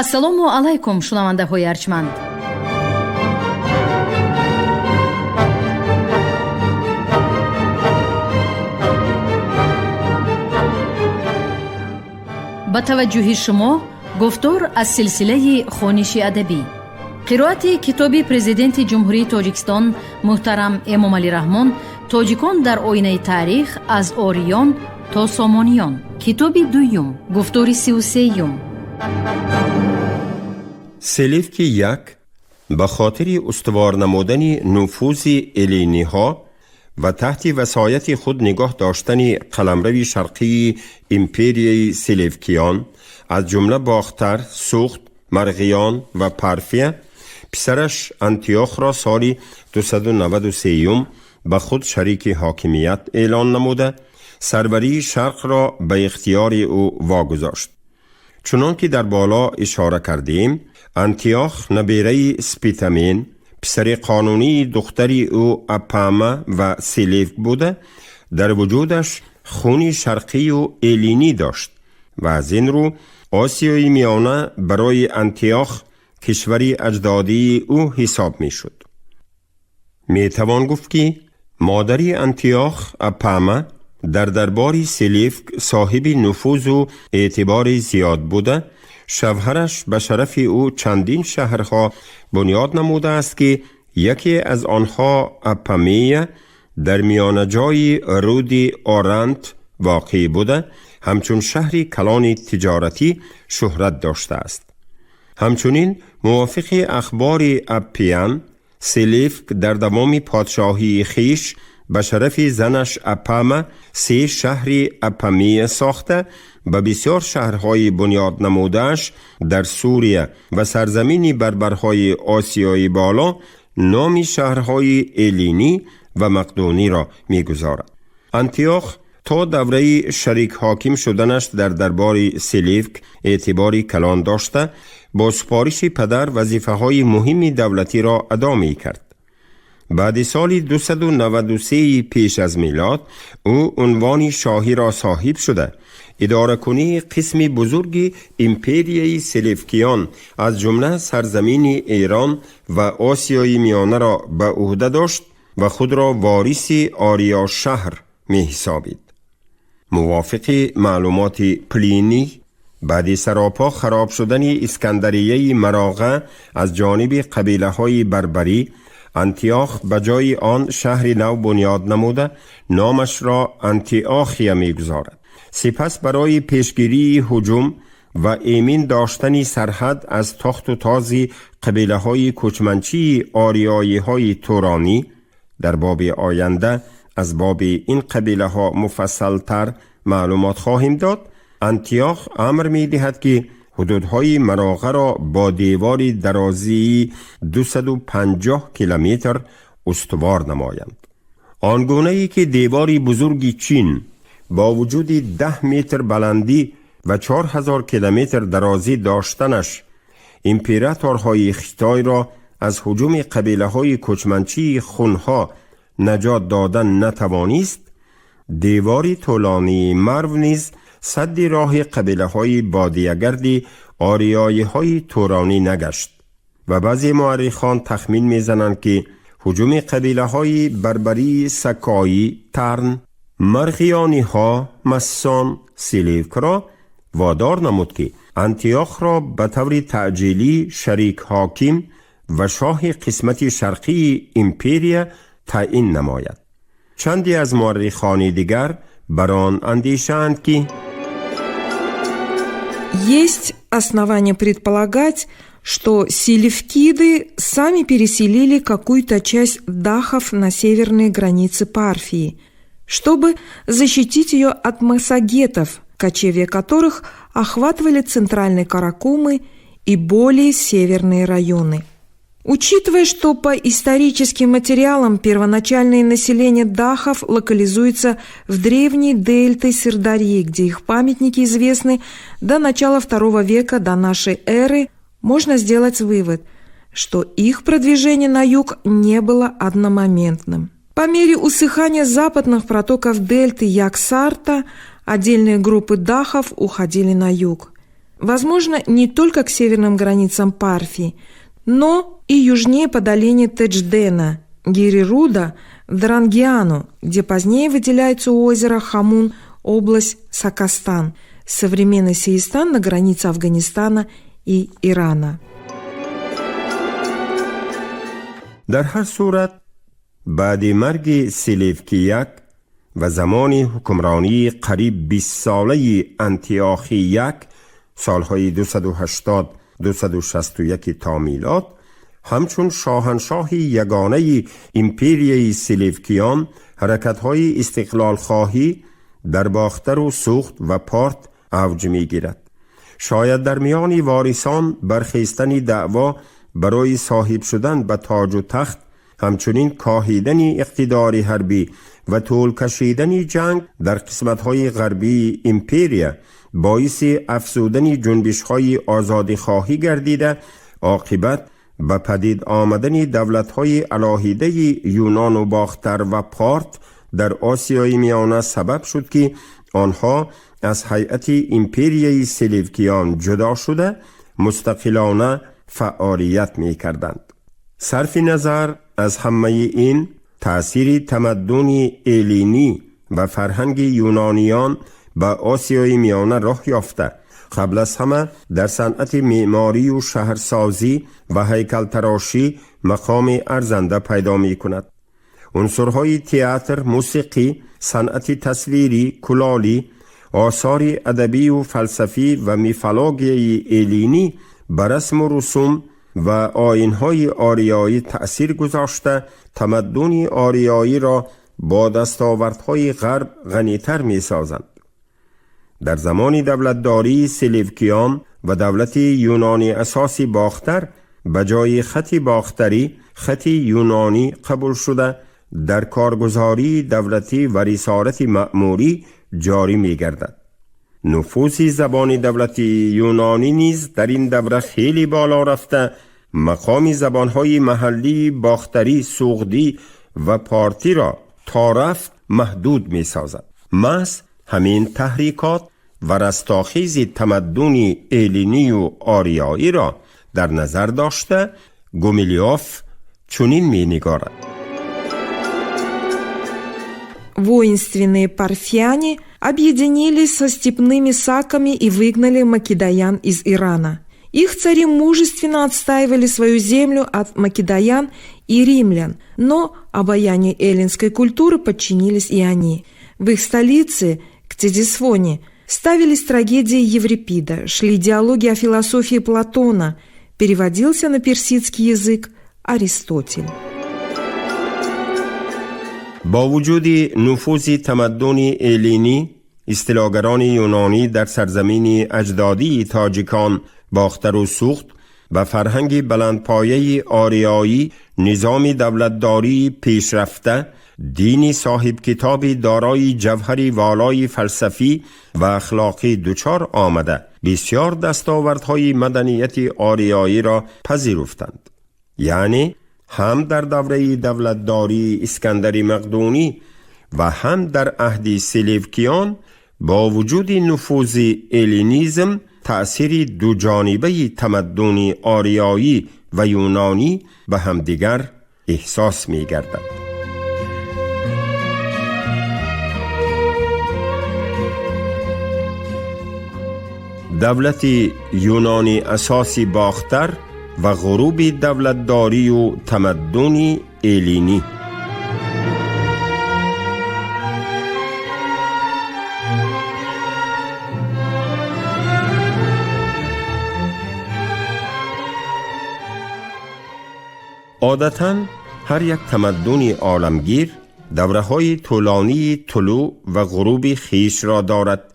ассалому алайкум шунавандаҳои арҷманд. ба таваҷҷӯҳи шумо гуфтор аз силсилаи хониши адабӣ. қироати китоби президенти ҷумҳурии Тоҷикистон муҳтарам Эмомалӣ Раҳмон «Тоҷикон дар оинаи таърих аз ориён то сомониён». Китоби дуюм, гуфтори 33-юм. селевки як ба хотири устувор намудани нуфузи эллиниҳо ва таҳти васояти худ нигоҳ доштани қаламрави шарқии империяи селевкиён аз ҷумла Бохтар, Сухт, Марғиён ва Парфия писараш Антиохро соли 293 ба худ шарики ҳокимият эълон намуда, сарварии шарқро ба ихтиёри ӯ вогузошт. чунон ки дар боло ишора кардем, Антиох набераи Спитамин писари қонунии духтари ӯ Апама ва Селевк буда, дар вуҷудаш хуни шарқию эллинӣ дошт ва аз ин рӯ осиёи миёна барои Антиох кишвари аҷдодии ӯ ҳисоб мешуд. метавон гуфт ки модари Антиох Апама дар дарбори Селевк соҳиби нуфузу эътибори зиёд буда, шавҳараш ба шарафи ӯ чандин шаҳрҳо бунёд намудааст ки яке аз онҳо Апамия дар миёнаҷои руди Орант воқеъ буда, ҳамчун шаҳри калони тиҷоратӣ шӯҳрат доштааст. ҳамчунин мувофиқи ахбори Аппиян, Селевк дар давоми подшоҳии хиш ба шарафи занаш Апама 3 шаҳри Апамия сохта, ба бисёр шаҳрҳои бунёд намудааш дар Сурия ва сарзамини барбарҳои Осиёи боло номи шаҳрҳои эллинӣ ва мақдуниро мегузорад. Антиох то давраи шарик ҳоким шуданаш дар дарбори Селевк эътибори калон дошта, бо супориши падар вазифаҳои муҳими давлатиро адо мекард. баъди соли 293 пеш аз милод ӯ унвони шоҳиро соҳиб шуда, идоракунии қисми бузурги империяи Селевкиён аз ҷумла сарзамини Эрон ва Осиёи миёнаро ба уҳда дошт ва худро вориси Ориёшаҳр меҳисобид. мувофиқи маълумоти Плини, баъди саропо хароб шудани Искандарияи Мароға аз ҷониби қабилаҳои барбарӣ, Антиох ба ҷои он шаҳри нав бунёд намуда, номашро Антиохия мегузорад. сипас барои пешгирии ҳуҷум ва эмин доштани сарҳад аз тохту този қабилаҳои кӯчманчии ориёиҳои туронӣ, дар боби оянда аз боби ин қабилаҳо муфассалтар маълумот хоҳем дод, Антиох амр медиҳад ки ҳудудҳои Мароғаро бо девори дарозии 250 километр устувор намоянд. он гунае ки девори бузурги Чин бо вуҷуди 10 метр баландӣ ва 4000 километр дарозӣ доштанаш императорҳои Хитойро аз ҳуҷуми қабилаҳои кӯчманчии хунҳо наҷот додан натавонист, девори тӯлонии Марв низ садди роҳи қабилаҳои бодиягарди ориёиҳои туронӣ нагашт ва баъзе муаррихон тахмин мезананд ки ҳуҷуми қабилаҳои барбарии Сакоӣ, Тарн, Марғиёниҳо, Массон, Селевкро водор намуд ки Антиохро ба таври таъҷилӣ шарик ҳоким ва шоҳи қисмати шарқии империя таъин намояд. чанде аз муаррихони дигар бар он андешаанд ки есть основания предполагать, что селевкиды сами переселили какую-то часть дахов на северные границы Парфии, чтобы защитить ее от массагетов, кочевья которых охватывали центральные Каракумы и более северные районы. Учитывая, что по историческим материалам первоначальное население дахов локализуется в древней дельте Сырдарьи, где их памятники известны до начала II века до нашей эры, можно сделать вывод, что их продвижение на юг не было одномоментным. По мере усыхания западных протоков дельты Яксарта отдельные группы дахов уходили на юг. возможно, не только к северным границам Парфии, но и южнее по долине Тедждена, Гирируда, Дрангиану, где позднее выделяется у озера Хамун область Сакастан, современный Сиистан на границе Афганистана и Ирана. در هر صورت بعد مرگ سلوکیک و زمان حکمرانی قریب 20 ساله انتیاخی یک سالهای 280-261 تا میلاد همچون شاهنشاه یگانه ایمپریای سلوکیان حرکت‌های استقلال خواهی در باختر و سوخت و پارت اوج می‌گیرد. شاید در میان وارثان برخیستن دعوا برای صاحب شدن به تاج و تخت، همچنین کاهیدن اقتدار حربی و طول کشیدن جنگ در قسمت‌های غربی ایمپریا باعث افزودن جنبش‌های آزادی خواهی گردیده، عاقبت به پدید آمدن دولت‌های علاهیده یونان و باختر و پارت در آسیای میانه سبب شد که آنها از هیئت ایمپریای سلوکیان جدا شده مستقلانه فعالیت می کردند. صرف نظر از همه این، تأثیر تمدن ایلینی و فرهنگ یونانیان به آسیای میانه راه یافته، قبل از همه در صنعت معماری و شهرسازی و هیکل تراشی مقام ارزنده پیدا می کند. عنصرهای تئاتر، موسیقی، صنعت تصویری، کلالی، آثار ادبی و فلسفی و میفولوژی ایلینی بر رسم و رسوم و آیین‌های آریایی تأثیر گذاشته تمدن آریایی را با دستاوردهای غرب غنی‌تر می‌سازند. در زمان دولتداری سلوکیان و دولت یونانی اساسی باختر به جای خط باختری خط یونانی قبول شده در کارگزاری دولتی و رسالت مأموری جاری می‌گردد. نفوذ زبان دولت یونانی نیز در این دوره خیلی بالا رفته مقام زبانهای محلی باختری، سوغدی و پارتی را تا رفت محدود می سازد. محض همین تحریکات و رستاخیز تمدن ایلینی و آریایی را در نظر داشته گومیلیوف چنین می نگارد: Воинственные парфяне объединились со степными саками и выгнали македоян из Ирана. Их цари мужественно отстаивали свою землю от македоян и римлян, но обаянию эллинской культуры подчинились и они. В их столице, Ктесифоне, ставились трагедии Еврипида, шли диалоги о философии Платона, переводился на персидский язык Аристотель. با وجود نفوذ تمدن ایلینی، اصطلاحگران یونانی در سرزمین اجدادی تاجیکان باختر و سوخت و فرهنگ بلندپایه آریایی نظام دولتداری پیشرفته، دینی صاحب کتابی دارای جوهری والای فلسفی و اخلاقی دچار آمده بسیار دستاوردهای مدنیت آریایی را پذیرفتند. یعنی هم در دوره دولتداری اسکندر مقدونی و هم در عهد سلوکیان با وجود نفوذ ایلینیزم تأثیر دو جانبه تمدن آریایی و یونانی به همدیگر احساس می گردد. دولت یونانی اساسی باختر و غروب دولتداری و تمدن ایلینی. عادتاً هر یک تمدن عالمگیر دوره‌های طولانی طلوع و غروب خیش را دارد.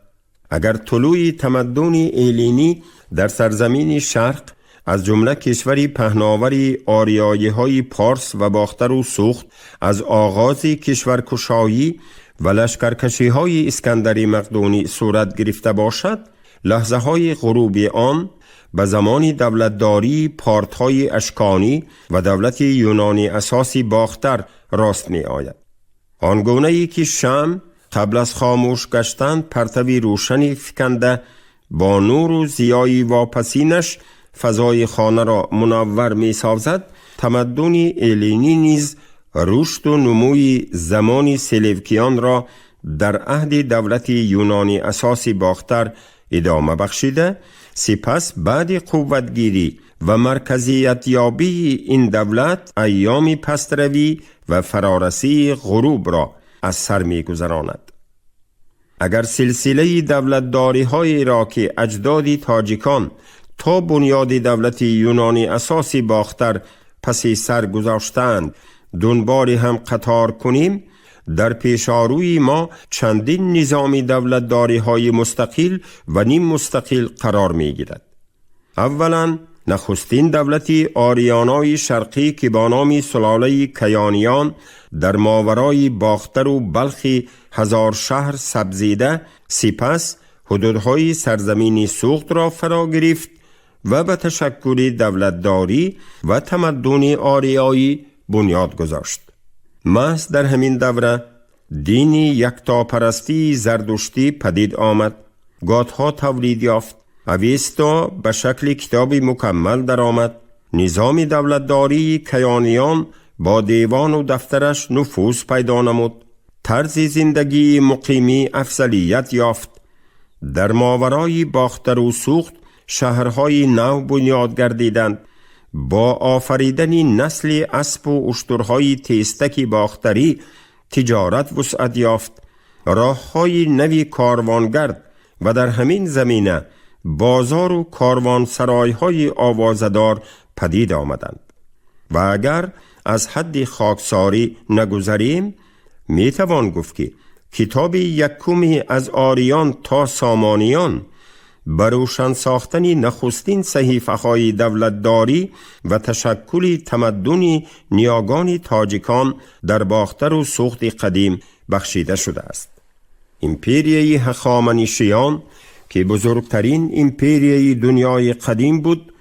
اگر طلوع تمدن ایلینی در سرزمین شرق از جمله کشوری پهناوری آریایی‌های پارس و باختر و سوخت از آغاز کشورکشایی و لشکرکشی‌های اسکندر مقدونی صورت گرفته باشد، لحظه‌های غروب آن به زمان دولتداری پارت‌های اشکانی و دولت یونانی اساسی باختر راست می آید. آنگونه‌ای که شمع قبل از خاموش گشتن پرتوی روشنی فکنده با نور و ضیای واپسینش فضای خانه را منور می سازد، تمدن الینی نیز رشد و نموی زمان سلوکیان را در عهد دولت یونانی اساسی باختر ادامه بخشیده، سپس بعد قوتگیری و مرکزیت یابی این دولت ایام پستروی و فرارسی غروب را از سر می گذراند. اگر سلسله دولتداری های را که اجداد تاجیکان تا بنیاد دولت یونانی اساسی باختر پس سر گذاشتند دنبال هم قطار کنیم، در پیشاروی ما چندین نظام دولتداری های مستقل و نیم مستقل قرار می گیرد. اولا نخستین دولتی آریانای شرقی که با نام سلاله کیانیان در ماورای باختر و بلخ هزار شهر سبزیده، سپس حدودهای سرزمین سوخت را فرا گرفت و به تشکل دولتداری و تمدن آریایی بنیاد گذاشت. محض در همین دوره دین یکتاپرستی زردشتی پدید آمد، گاتها تولید یافت، اویستا به شکل کتابی مکمل در آمد، نظام دولتداری کیانیان با دیوان و دفترش نفوذ پیدا نمود، طرز زندگی مقیمی افضلیت یافت، در ماورای باختر و سوخت شهرهای نو بنیاد گردیدند، با آفریدن نسل اسب و اشترهای تیستکی باختری تجارت وسعت یافت، راههای نوی کاروانگرد و در همین زمینه بازار و کاروانسرایهای آوازدار پدید آمدند. و اگر از حد خاکساری نگذریم، می توان گفت که کتاب یکمی از آریان تا سامانیان بروشن ساختن نخستین صحیفه های دولتداری و تشکل تمدن نیاگان تاجیکان در باختر و سوخت قدیم بخشیده شده است. امپریای هخامنشیان که بزرگترین امپریای دنیای قدیم بود،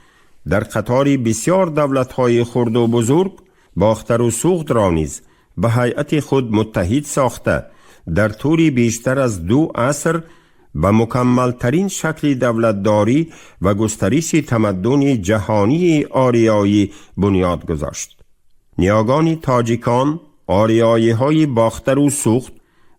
در قطار بسیار دولت‌های خرد و بزرگ باختر و سوخت را نیز به هیئت خود متحد ساخته در طول بیشتر از 2 عصر به مکمل ترین شکل دولتداری و گسترش تمدن جهانی آریایی بنیاد گذاشت. نیاگان تاجیکان، آریایی های باختر و سوخت،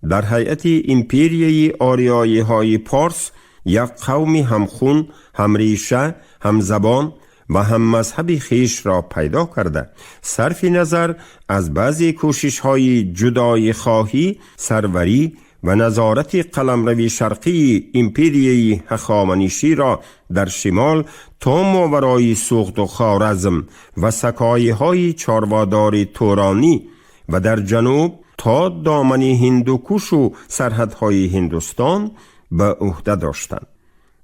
در هیئت امپریای آریایی های پارس یک قوم همخون، همریشه، همزبان و هم مذهبی خیش را پیدا کرده، صرف نظر از بعضی کوشش های جدای خواهی، سروری و نظارت قلمرو شرقی امپریای هخامنشی را در شمال تا ماورای سوخت و خوارزم و سکایه های چاروادار تورانی و در جنوب تا دامن هندوکش و سرحدهای هندوستان به عهده داشتند.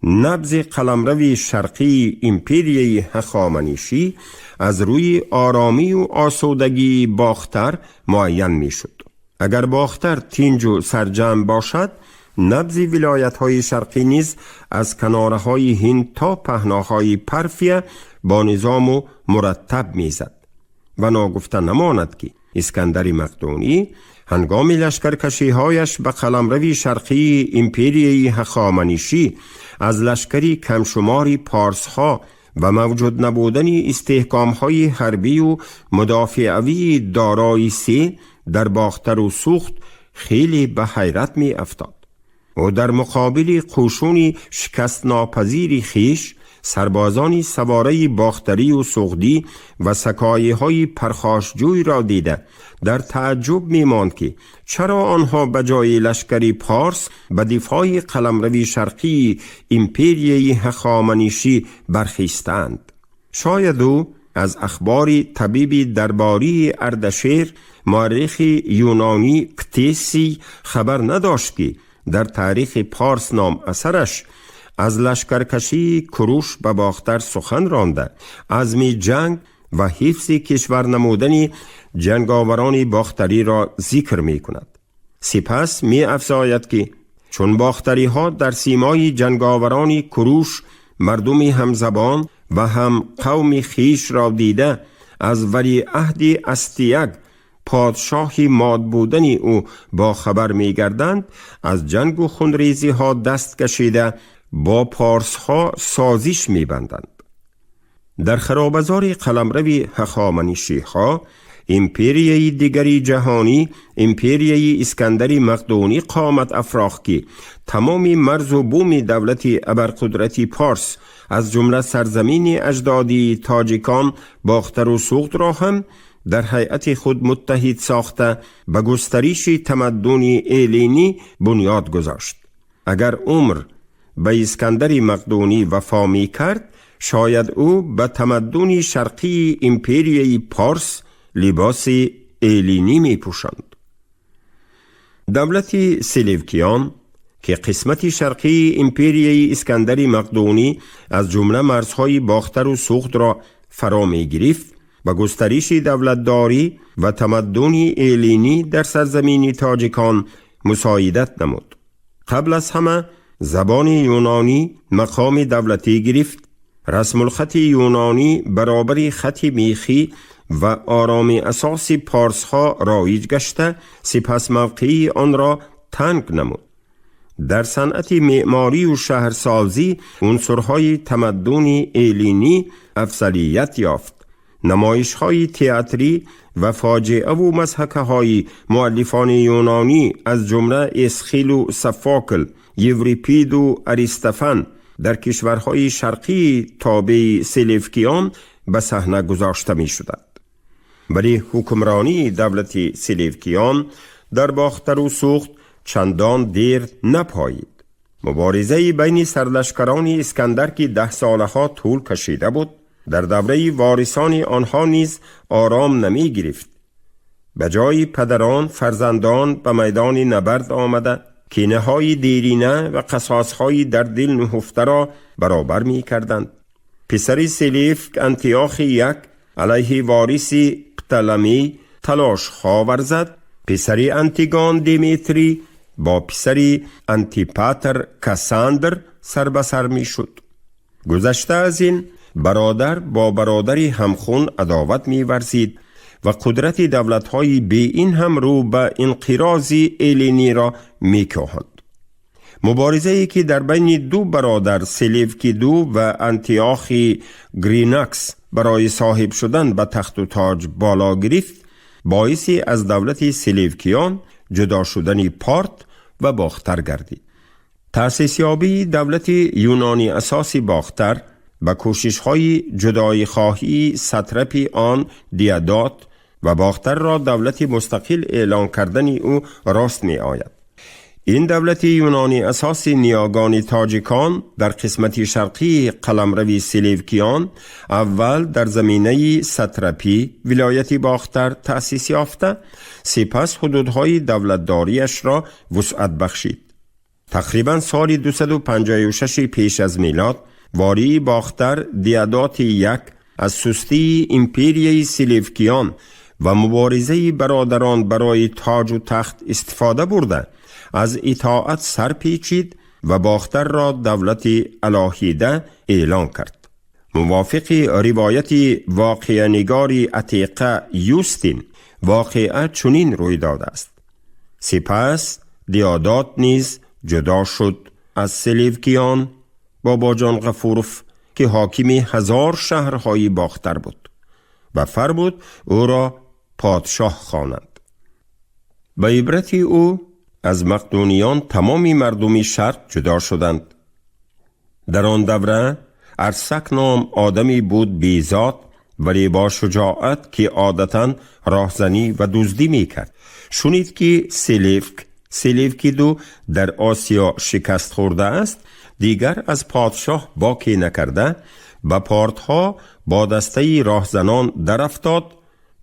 نبض قلمرو شرقی امپریای هخامنشی از روی آرامی و آسودگی باختر معین می شد. اگر باختر تینج و سرجم باشد، نبض ولایت‌های شرقی نیز از کناره‌های هند تا پهناهای پرفیه با نظام و مرتب میزد. و ناگفته نماند که اسکندر مقدونی هنگام لشکرکشی‌هایش به قلمرو شرقی امپریای هخامنشی از لشکری کمشماری پارس‌ها و موجود نبودن استحکام‌های حربی و مدافعوی دارای سه در باختر و سوخت خیلی به حیرت می افتاد و در مقابل قوشون شکست ناپذیر خیش سربازانی سواره باختری و سوختی و سکایه های پرخاشجوی را دیده در تعجب می ماند که چرا آنها به جای لشکری پارس به دفاع قلمرو شرقی امپریای هخامنشی برخیستند. شاید او از اخبار طبیب درباری اردشیر مورخ یونانی کتیسی خبر نداشت که در تاریخ پارس نام اثرش از لشکرکشی کروش به باختر سخن رانده، عزم جنگ و حفظ کشور نمودن جنگاوران باختری را ذکر می کند. سپس می افزاید که چون باختری ها در سیمای جنگاوران کروش مردم همزبان و هم قوم خیش را دیده از ولی عهد استیگ پادشاهی ماد بودن او با خبر می گردند، از جنگ و خونریزی ها دست کشیده با پارس ها سازش می بندند. در خرابزار قلمرو هخامنشی ها، امپریای دیگری جهانی، امپریای اسکندر مقدونی قامت افراخت که تمامی مرز و بوم دولت ابرقدرتی پارس از جمله سرزمین اجدادی تاجیکان باختر و سوخت را هم در هیئت خود متحد ساخته به گسترش تمدن ایلینی بنیاد گذاشت. اگر عمر به اسکندر مقدونی وفا می کرد، شاید او به تمدن شرقی امپریای پارس لباس ایلینی می پوشند. دولت سلوکیان که قسمت شرقی امپریای اسکندر مقدونی از جمله مرزهای باختر و سوخت را فرا می گرفت، با گسترش دولتداری و تمدن ایلینی در سرزمین تاجیکان مساعدت نمود. قبل از همه زبان یونانی مقام دولتی گرفت. رسم الخط یونانی برابر خط میخی و آرام اساس پارس ها رایج گشته، سپس موقعی آن را تنگ نمود. در صنعت معماری و شهرسازی عنصرهای تمدن ایلینی افضلیت یافت. نمایش‌های تئاتری و فاجعه و مضحکه های مؤلفان یونانی از جمله اسخیل و سوفوکل، یوریپید و اریستوفان در کشورهای شرقی تابع سلوکیان به صحنه گذاشته می شدند. ولی حکمرانی دولت سلوکیان در باختر و سوخت چندان دیر نپایید. مبارزه بین سرلشکران اسکندر که 10 سالها طول کشیده بود، در دوره وارثان آنها نیز آرام نمی گرفت. به جای پدران فرزندان به میدان نبرد آمده، کینه های دیرینه و قصاص های در دل نهفته را برابر می کردند. پسر سلیفک انتیاخ یک علیه وارث پتلمی تلاش ها ورزد. پسر انتیگان دیمیتری با پسر انتیپاتر کاساندر سر به سر می شد. گذشته از این، برادر با برادری همخون عداوت می ورزید و قدرت دولت‌های بی این هم رو به انقراض ایلینی را می کاهند. مبارزه‌ای که در بین دو برادر سلیوکی دو و انتیاخ گریناکس برای صاحب شدن به تخت و تاج بالا گرفت، باعثی از دولت سلیوکیان جدا شدن پارت و باختر گردید. تأسیس یابی دولت یونانی اساسی باختر با کوشش‌های جدایی خواهی ساتراپی آن دیادات و باختر را دولت مستقل اعلان کردن او راست می آید. این دولت یونانی اساسی نیاگان تاجیکان در قسمت شرقی قلمرو سلیوکیان اول در زمینه ساتراپی ولایت باختر تأسیس یافته، سپس حدودهای دولتداریش را وسعت بخشید. تقریبا سال 256 پیش از میلاد واری باختر دیادات یک از سستی امپریای سلیوکیان و مبارزه برادران برای تاج و تخت استفاده برده از اطاعت سرپیچید و باختر را دولت الهیده اعلان کرد. موافق روایت واقعه نگاری عتیقه یوستین، واقعه چنین روی داده است: سپس دیادات نیز جدا شد از سلیوکیان با باجان غفورف که حاکم 1000 شهرهای باختر بود و فرمود او را پادشاه خوانند. به عبرت او از مقدونیان تمامی مردم شرق جدا شدند. در آن دوره ارسک نام آدمی بود بیزاد ولی با شجاعت که عادتاً راهزنی و دزدی می کرد. شنید که سلیوکی دو در آسیا شکست خورده است، دیگر از پادشاه باکی نکرده به پارتها با دسته راهزنان در افتاد.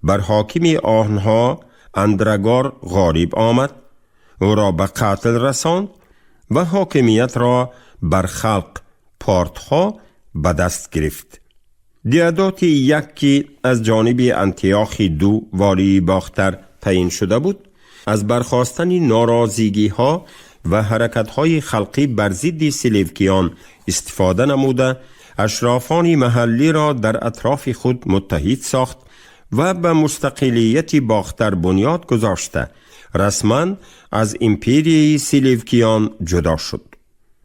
بر حاکم آنها اندرگار غالب آمد، او را به قتل رساند و حاکمیت را بر خلق پارتها به دست گرفت. دیادات یک که از جانب انتیاخ دو والی باختر تعیین شده بود، از برخاستن ناراضگی ها و حرکت های خلقی بر ضد سلیوکیان استفاده نموده، اشرافان محلی را در اطراف خود متحد ساخت و به مستقلیت باختر بنیاد گذاشته رسما از امپریای سلیوکیان جدا شد.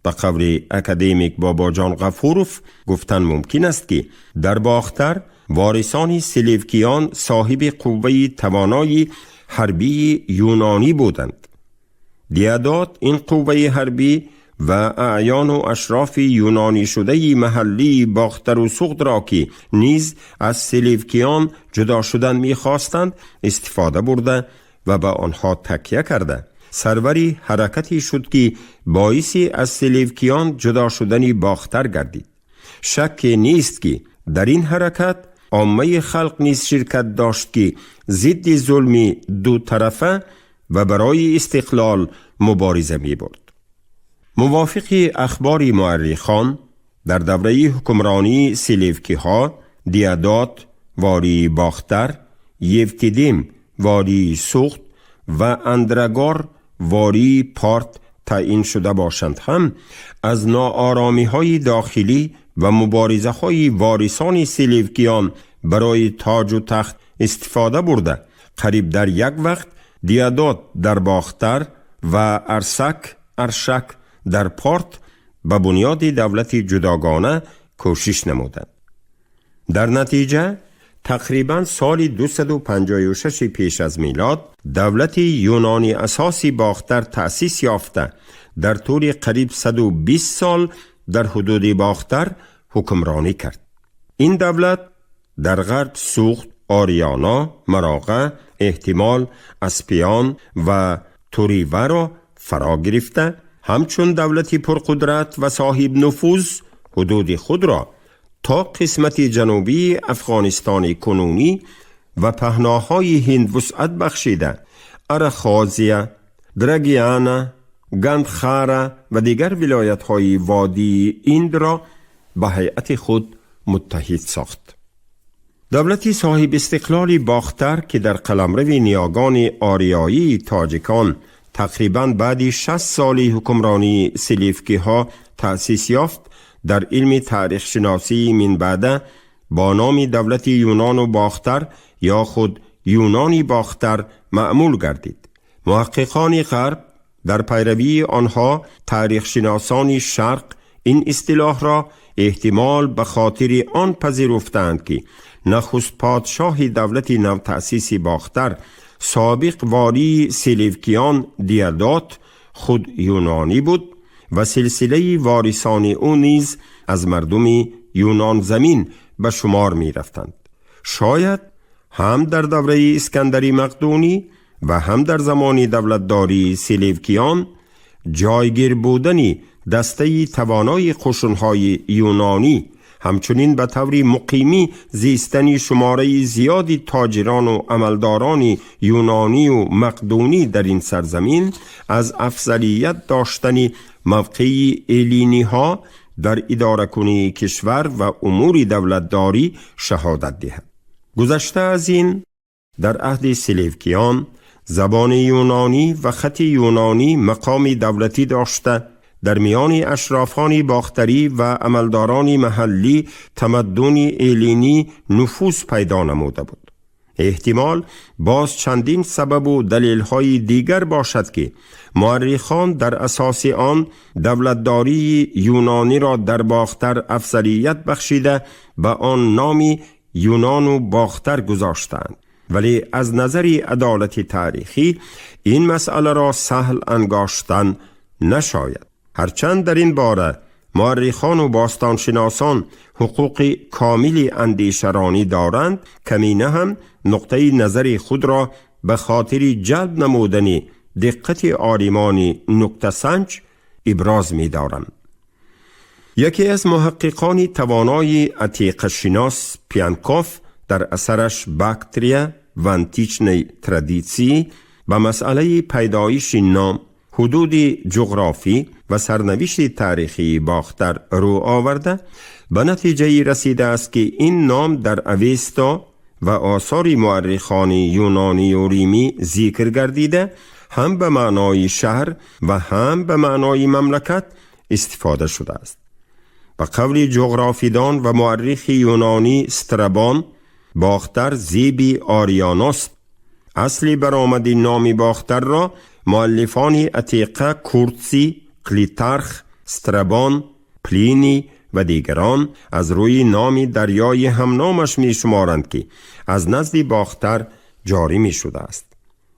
به قول اکادمیک باباجان غفوروف گفتن ممکن است که در باختر وارثان سلجوکیان صاحب قوه توانایی حربی یونانی بودند. دیادات این قوه حربی و اعیان و اشراف یونانی شده محلی باختر و سوخت را که نیز از سلجوکیان جدا شدن می‌خواستند استفاده برده و به آنها تکیه کرده سروری حرکتی شد که باعثی از سلجوکیان جدا شدن باختر گردید. شک نیست که در این حرکت عامه خلق نیز شرکت داشت که ضد ظلم دو طرفه و برای استقلال مبارزه می برد. موافق اخبار مورخان در دوره حکمرانی سلجوکی ها دیادات والی باختر، یفتیدیم والی سوخت و اندرگار والی پارت تعیین شده باشند هم از ناآرامی های داخلی و مبارزه های وارثان سلجوکیان برای تاج و تخت استفاده برده قریب در یک وقت دیادات در باختر و ارشک در پارت به بنیاد دولت جداگانه کوشش نمودند. در نتیجه تقریباً سال 256 پیش از میلاد دولت یونانی اساسی باختر تأسیس یافته در طول قریب 120 سال در حدود باختر حکمرانی کرد. این دولت در غرب سوخت، آریانا، مراغه، احتمال، اسپیان و توریوه را فرا گرفته همچون دولتی پرقدرت و صاحب نفوذ حدود خود را تا قسمت جنوبی افغانستان کنونی و پهناهای هند وسعت بخشیده ارخازیه، درگیانه، گندخاره و دیگر ولایت های وادی ایند را به هیئت خود متحد ساخت. دولتی صاحب استقلال باختر که در قلمرو نیاگان آریایی تاجیکان تقریباً بعد 60 سال حکمرانی سلجوکی ها تأسیس یافت در علم تاریخ شناسی من بعد با نام دولت یونان و باختر یا خود یونانی باختر معمول گردید. محققان غرب در پیروی آنها تاریخ شناسان شرق این اصطلاح را احتمال به خاطر آن پذیرفتند که نخست پادشاه دولت نو تأسیس باختر سابق والی سلجوکیان دیادات خود یونانی بود و سلسله وارثان او نیز از مردم یونان زمین به شمار می رفتند. شاید هم در دوره اسکندری مقدونی و هم در زمان دولتداری سلجوکیان جایگیر بودنی دسته توانای قشونهای یونانی همچنین به طور مقیمی زیستنی شماره زیادی تاجران و عملداران یونانی و مقدونی در این سرزمین از افضلیت داشتن موقع الینی ها در اداره کنی کشور و امور دولتداری شهادت دهد. گذشته از این در عهد سلجوکیان زبان یونانی و خط یونانی مقام دولتی داشته در میان اشرافان باختری و عملداران محلی تمدن الینی نفوذ پیدا نموده بود. احتمال باز چندین سبب و دلیل‌های دیگر باشد که مورخان در اساس آن دولتداری یونانی را در باختر افضلیت بخشیده به آن نامی یونان و باختر گذاشتند. ولی از نظر عدالت تاریخی این مسئله را سهل انگاشتن نشاید. هرچند در این باره مورخان و باستانشناسان حقوق کامل اندیشرانی دارند، کمینه هم نقطه نظر خود را به خاطر جلب نمودن دقت عالمان نکته سنج ابراز می دارند. یکی از محققان توانای عتیقه شناس پیانکوف در اثرش باکتریا و انتیچنی ترادیسی به مسئله پیدایش نام، حدود جغرافی و سرنوشت تاریخی باختر رو آورده به نتیجه رسیده است که این نام در اوستا و آثار مورخان یونانی و ریمی ذکر گردیده هم به معنای شهر و هم به معنای مملکت استفاده شده است. به قول جغرافیدان و مورخ یونانی استرابان باختر زیبی آریاناست. اصلی برآمد نام باختر را مؤلفان عتیقه کورتسی، کلیتارخ، استرابان، پلینی و دیگران از روی نام دریای همنامش می شمارند که از نزد باختر جاری می شده است.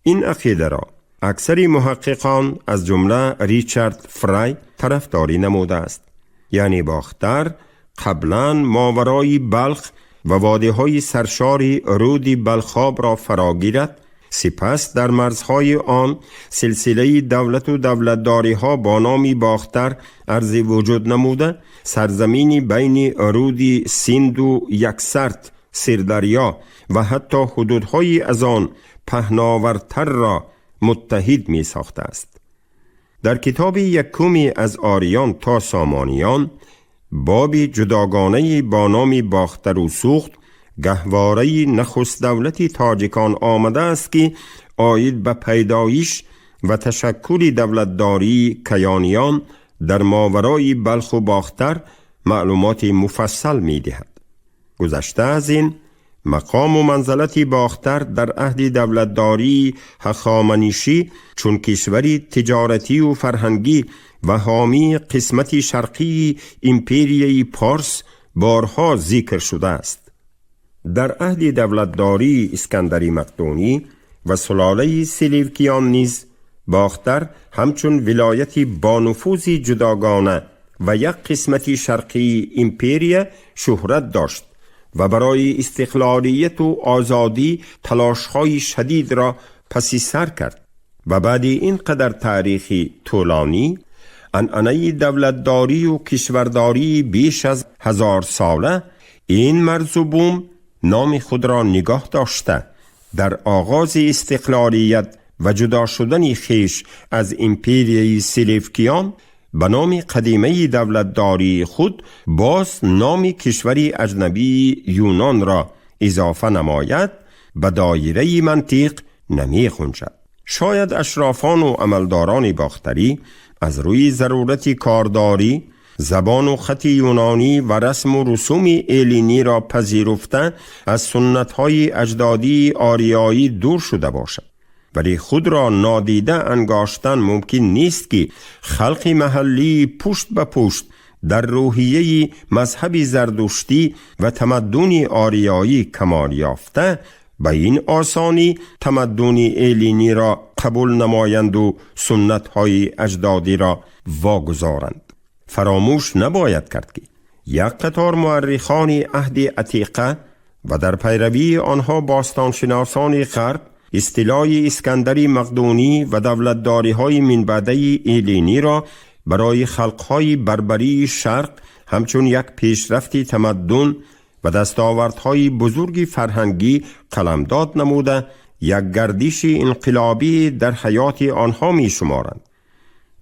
این عقیده را اکثر محققان از جمله ریچارد فرای طرفداری نموده است. یعنی باختر قبلا ماورای بلخ و وادی‌های سرشاری رود بلخاب را فراگیرد، سپس در مرزهای آن سلسله دولت و دولتداری ها با نام باختر عرض وجود نموده، سرزمینی بین رود سیند و یکسرت سردریا و حتی حدودهای از آن پهناورتر را متحد می ساخته است. در کتاب یکمی از آریان تا سامانیان بابی جداگانه با نام باختر و سوخت گهواره نخست دولتی تاجیکان آمده است که آید به پیدایش و تشکل دولتداری کیانیان در ماورای بلخ و باختر معلومات مفصل می دهد. گذشته از این، مقام و منزلت باختر در عهد دولتداری هخامنشی چون کشوری تجارتی و فرهنگی و حامی قسمت شرقی امپریای پارس بارها ذکر شده است. در عهد دولتداری اسکندری مقدونی و سلاله سلیوکیان نیز باختر همچون ولایتی با نفوذ جداگانه و یک قسمت شرقی امپریا شهرت داشت و برای استقلالیت و آزادی تلاش‌های شدید را پس سر کرد و بعد این قدر تاریخی طولانی عنعنه دولتداری و کشورداری بیش از 1000 ساله این مرز و بوم نام خود را نگاه داشته در آغاز استقلالیت و جدا شدن خیش از امپریای سلیوکیان به نام قدیمه دولتداری خود باز نام کشوری اجنبی یونان را اضافه نماید به دایره منطق نمی خونشد. شاید اشرافان و عملداران باختری از روی ضرورت کارداری زبان و خط یونانی و رسم و رسوم ایلینی را پذیرفته از سنت‌های اجدادی آریایی دور شده باشد، ولی خود را نادیده انگاشتن ممکن نیست که خلق محلی پشت به پشت در روحیه مذهب زردشتی و تمدن آریایی کمال یافته به این آسانی تمدن ایلینی را قبول نمایند و سنت‌های اجدادی را واگذارند. فراموش نباید کرد که یک قطار مورخان عهد عتیقه و در پیروی آنها باستانشناسان غرب اصطلاح اسکندری مقدونی و دولتداری‌های من بعده ایلینی را برای خلق‌های بربری شرق همچون یک پیشرفت تمدن و دستاوردهای بزرگ فرهنگی قلمداد نموده یک گردش انقلابی در حیات آنها می شمارند.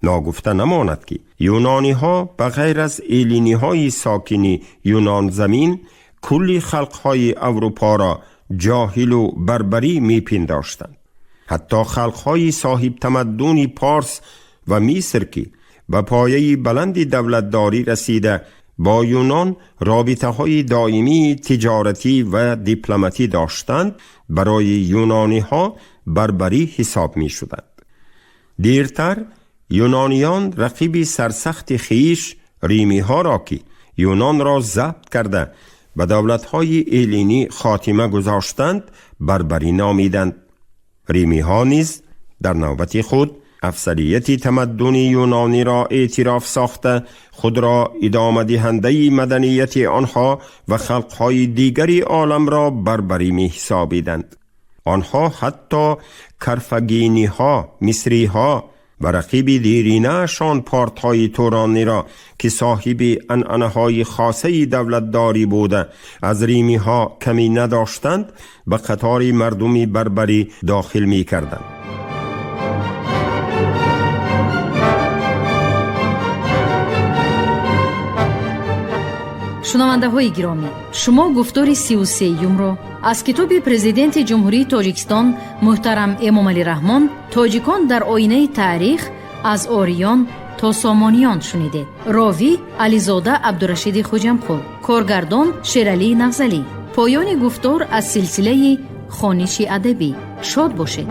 ناگفته نماند که یونانی ها بغیر از ایلینی های ساکنی یونان زمین کلی خلق های اروپا را جاهل و بربری می پنداشتند. حتی خلق های صاحب تمدن پارس و مصر که به پایه بلند دولتداری رسیده با یونان رابطه های دائمی تجارتی و دیپلماتی داشتند برای یونانی ها بربری حساب می شدند. دیرتر یونانیان رقیب سرسخت خیش ریمی ها را که یونان را ضبط کرده و دولت های ایلینی خاتمه گذاشتند بربری نامیدند. ریمی ها نیز در نوبت خود افضلیت تمدن یونانی را اعتراف ساخته خود را ادامه دهنده مدنیت آنها و خلقهای دیگری عالم را بربری می حسابیدند. آنها حتی کرفگینی ها، مصری ها و رقیب دیرینه شان پارتهای تورانی را که صاحب عنعنه های خاصه دولتداری بوده از ریمی ها کمی نداشتند به قطار مردمی بربری داخل می کردند. شنونده های گرامی، شما گفتار 33 را از کتاب پرزیدنت جمهوری تاجیکستان محترم امامعلی رحمان تاجیکان در آینه تاریخ از آریان تا سامانیان شنیدید. راوی علیزاده عبدالرشید خوجمخور، کارگردان شیرعلی نفضلی. پایان گفتار از سلسله خوانش ادبی. شاد باشید.